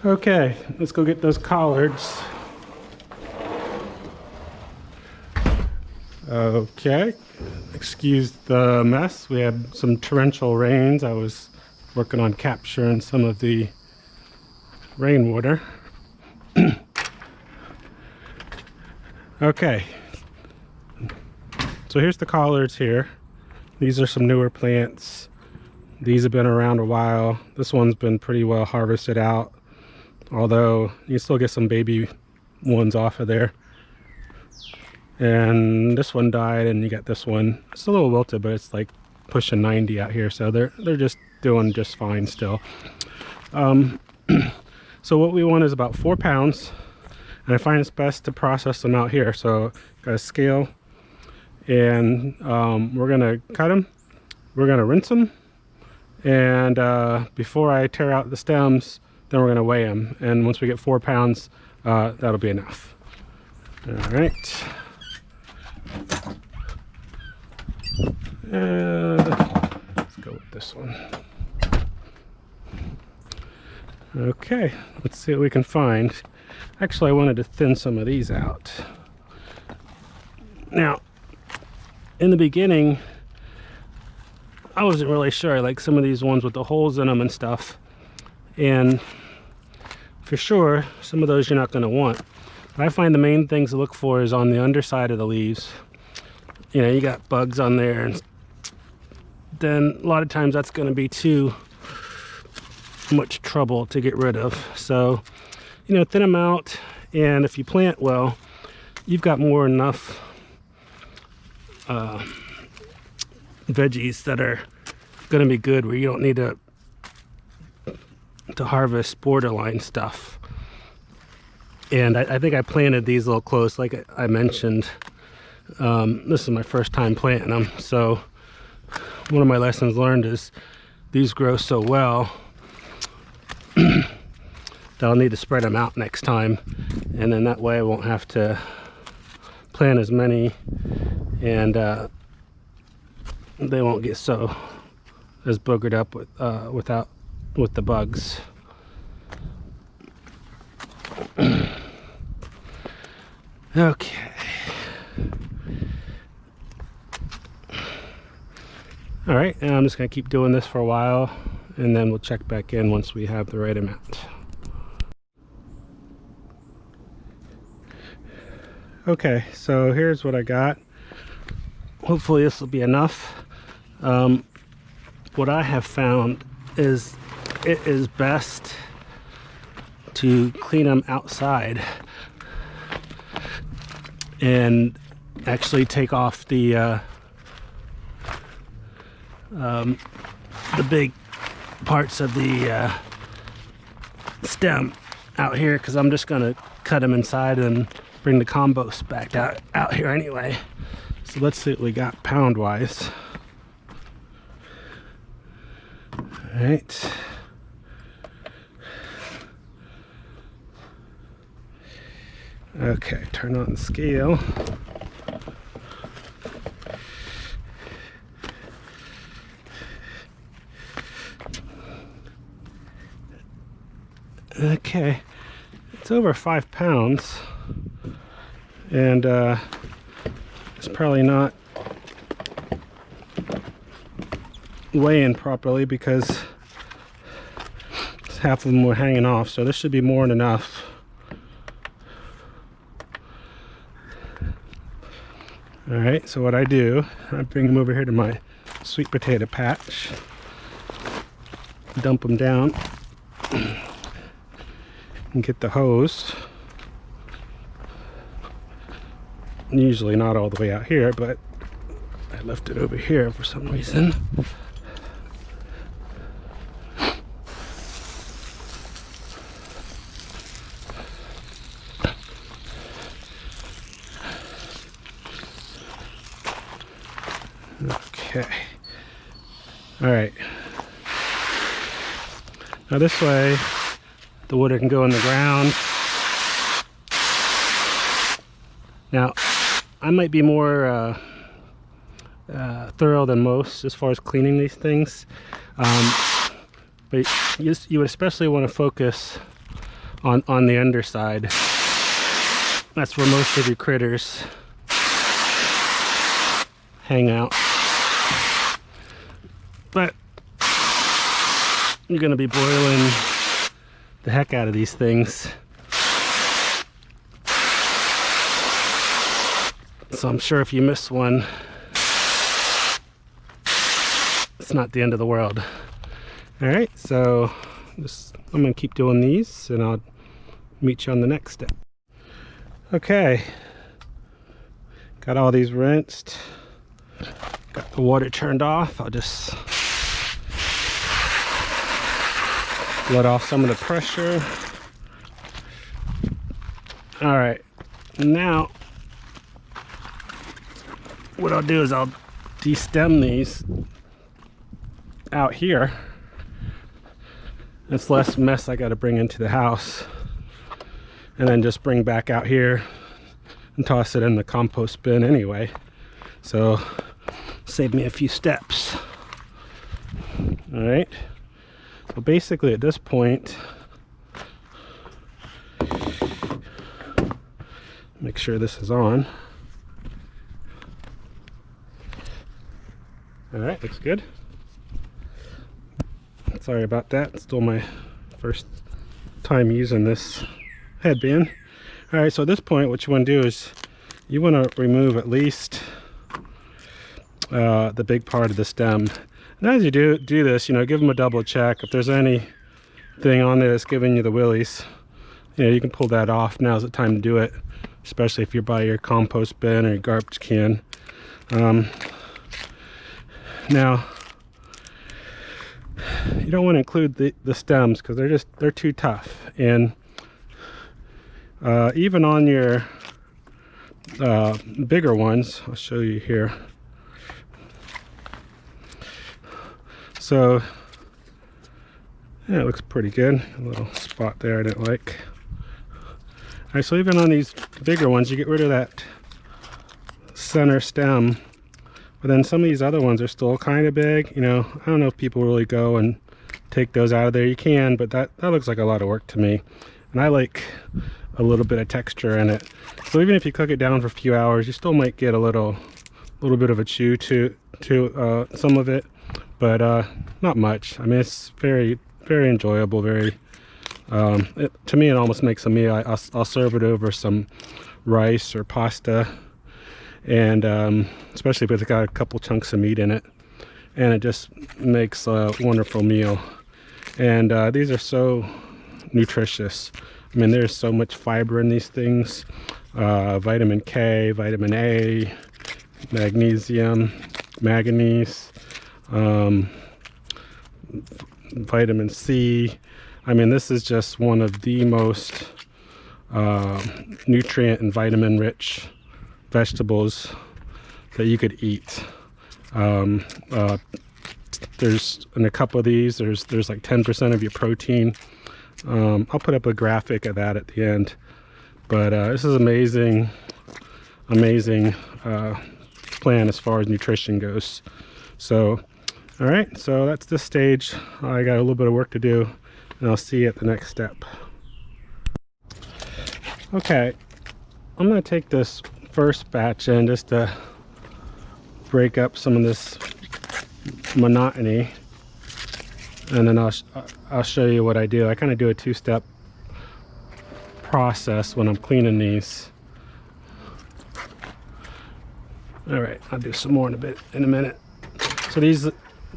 Okay, let's go get those collards. Okay, excuse the mess. We had some torrential rains. I was working on capturing some of the rainwater. Okay, so here's the collards here. These are some newer plants. These have been around a while. This one's been pretty well harvested out, although you still get some baby ones off of there. And this one died, and you got this one. It's a little wilted, but it's like pushing 90 out here, so they're just doing just fine still. So what we want is about 4 pounds, and I find it's best to process them out here. So got a scale, and we're gonna cut them, we're gonna rinse them, and before I tear out the stems, then we're gonna weigh them, and once we get 4 pounds, that'll be enough. All right. Let's go with this one. Okay, let's see what we can find. Actually, I wanted to thin some of these out. Now, in the beginning, I wasn't really sure, like some of these ones with the holes in them and stuff. And for sure, some of those you're not going to want. But I find the main things to look for is on the underside of the leaves. You know, you got bugs on there, and then a lot of times that's going to be too much trouble to get rid of. So, you know, thin them out, and if you plant well, you've got more than enough veggies that are going to be good, where you don't need to harvest borderline stuff. And I think I planted these a little close, like I mentioned. This is my first time planting them, so one of my lessons learned is these grow so well that I'll need to spread them out next time, and then that way I won't have to plant as many, and they won't get as boogered up with the bugs. Okay. All right, and I'm just gonna keep doing this for a while, and then we'll check back in once we have the right amount. Okay, so here's what I got. Hopefully this will be enough. What I have found is it is best to clean them outside and actually take off the big parts of the stem out here, because I'm just gonna cut them inside and bring the compost back out here anyway. So let's see what we got pound wise. All right. Okay, turn on the scale. Okay, it's over 5 pounds, and it's probably not weighing properly because half of them were hanging off, so this should be more than enough. All right, so what I do, I bring them over here to my sweet potato patch, dump them down, and get the hose. Usually not all the way out here, but I left it over here for some reason. Okay. All right. Now this way, the water can go in the ground. Now, I might be more thorough than most as far as cleaning these things, but you would especially want to focus on the underside. That's where most of your critters hang out. But you're gonna be boiling the heck out of these things. So I'm sure if you miss one, it's not the end of the world. All right, so I'm gonna keep doing these and I'll meet you on the next step. Okay, got all these rinsed, got the water turned off. I'll just let off some of the pressure. All right, now what I'll do is I'll destem these out here. It's less mess I got to bring into the house, and then just bring back out here and toss it in the compost bin anyway. So save me a few steps. All right. So basically at this point, make sure this is on. All right, looks good. Sorry about that. It's still my first time using this headband. All right, so at this point, what you want to do is you want to remove at least the big part of the stem. And as you do this, you know, give them a double check. If there's anything on there that's giving you the willies, you know, you can pull that off. Now's the time to do it, especially if you're by your compost bin or your garbage can. Now, you don't want to include the stems because they're too tough. And even on your bigger ones, I'll show you here. So yeah, it looks pretty good. A little spot there I didn't like. All right, so even on these bigger ones, you get rid of that center stem. But then some of these other ones are still kind of big. You know, I don't know if people really go and take those out of there. You can, but that looks like a lot of work to me. And I like a little bit of texture in it. So even if you cook it down for a few hours, you still might get a little bit of a chew to some of it, but not much. I mean, it's very, very enjoyable. Very, to me, it almost makes a meal. I'll serve it over some rice or pasta. And especially if it's got a couple chunks of meat in it, and it just makes a wonderful meal. And these are so nutritious. I mean, there's so much fiber in these things. Vitamin K, vitamin A, magnesium, manganese, vitamin C. I mean, this is just one of the most nutrient and vitamin rich vegetables that you could eat. There's in a couple of these, there's like 10% of your protein. I'll put up a graphic of that at the end. But this is amazing plan as far as nutrition goes. So, all right, so that's this stage. I got a little bit of work to do, and I'll see you at the next step. Okay, I'm gonna take this first batch in just to break up some of this monotony, and then I'll show you what I do. I kind of do a two-step process when I'm cleaning these. All right, I'll do some more in a minute. So this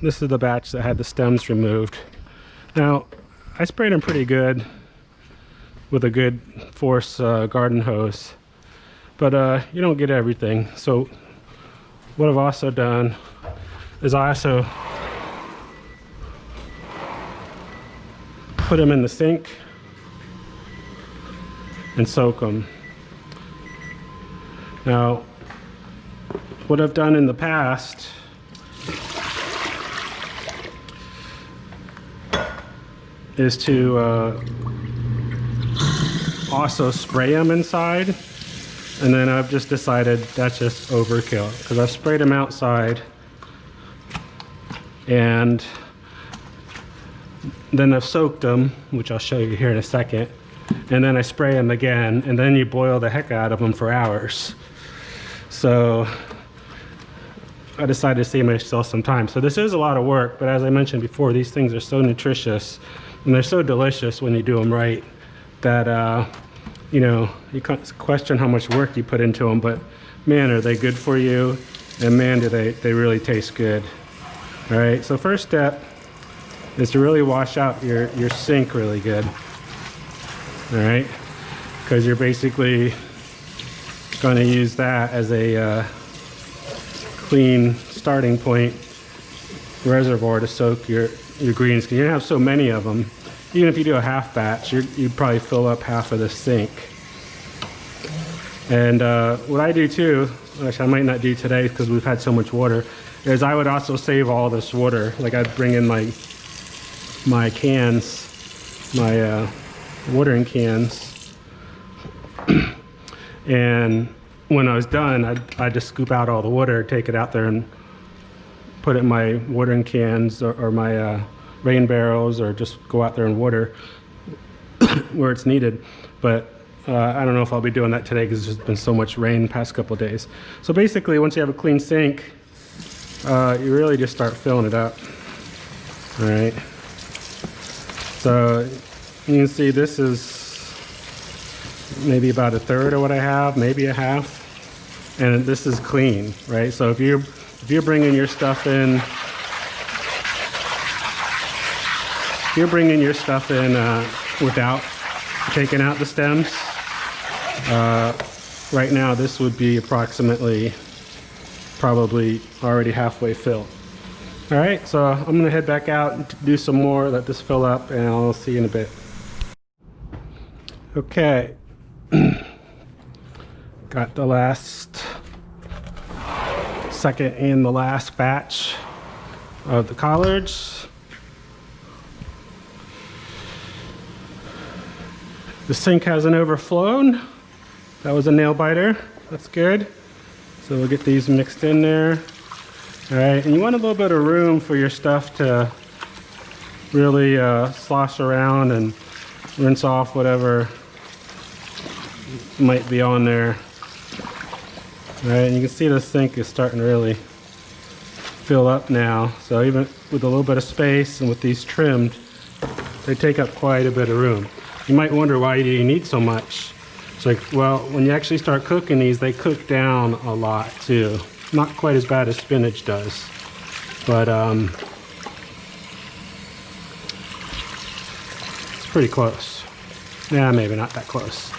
is the batch that had the stems removed. Now I sprayed them pretty good with a good force garden hose, but you don't get everything. So what I've also done is I also put them in the sink and soak them. Now what I've done in the past is to also spray them inside, and then I've just decided that's just overkill because I've sprayed them outside and then I've soaked them, which I'll show you here in a second, and then I spray them again, and then you boil the heck out of them for hours. So I decided to save myself some time. So this is a lot of work, but as I mentioned before, these things are so nutritious and they're so delicious when you do them right that you know, you can't question how much work you put into them, but man, are they good for you, and man, do they really taste good. All right, so first step is to really wash out your sink really good. All right, because you're basically going to use that as a clean starting point reservoir to soak your greens, because you're gonna have so many of them. Even if you do a half batch, you'd probably fill up half of the sink. And what I do too, which I might not do today because we've had so much water, is I would also save all this water. Like I'd bring in my cans, my watering cans, and when I was done, I'd just scoop out all the water, take it out there and put it in my watering cans or my rain barrels, or just go out there and water where it's needed. But I don't know if I'll be doing that today because there's been so much rain the past couple of days. So basically, once you have a clean sink, you really just start filling it up. All right. So you can see this is maybe about a third of what I have, maybe a half, and this is clean, right? So if you're bringing your stuff in, without taking out the stems, right now this would be approximately probably already halfway filled. All right, so I'm gonna head back out and do some more, let this fill up, and I'll see you in a bit. Okay. Got the last, second and the last batch of the collards. The sink hasn't overflown. That was a nail biter. That's good. So we'll get these mixed in there. All right, and you want a little bit of room for your stuff to really slosh around and rinse off whatever might be on there. All right, and you can see the sink is starting to really fill up now. So even with a little bit of space and with these trimmed, they take up quite a bit of room. You might wonder, why do you need so much? It's like, well, when you actually start cooking these, they cook down a lot too. Not quite as bad as spinach does, but it's pretty close. Yeah, maybe not that close.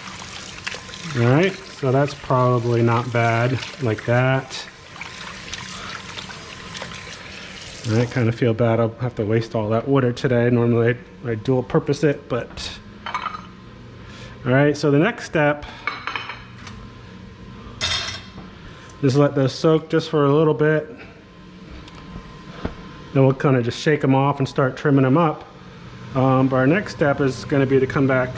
All right, so that's probably not bad like that. All right, kind of feel bad I'll have to waste all that water today. Normally I dual purpose it, but all right, so the next step is let those soak just for a little bit. Then we'll kind of just shake them off and start trimming them up. But our next step is going to be to come back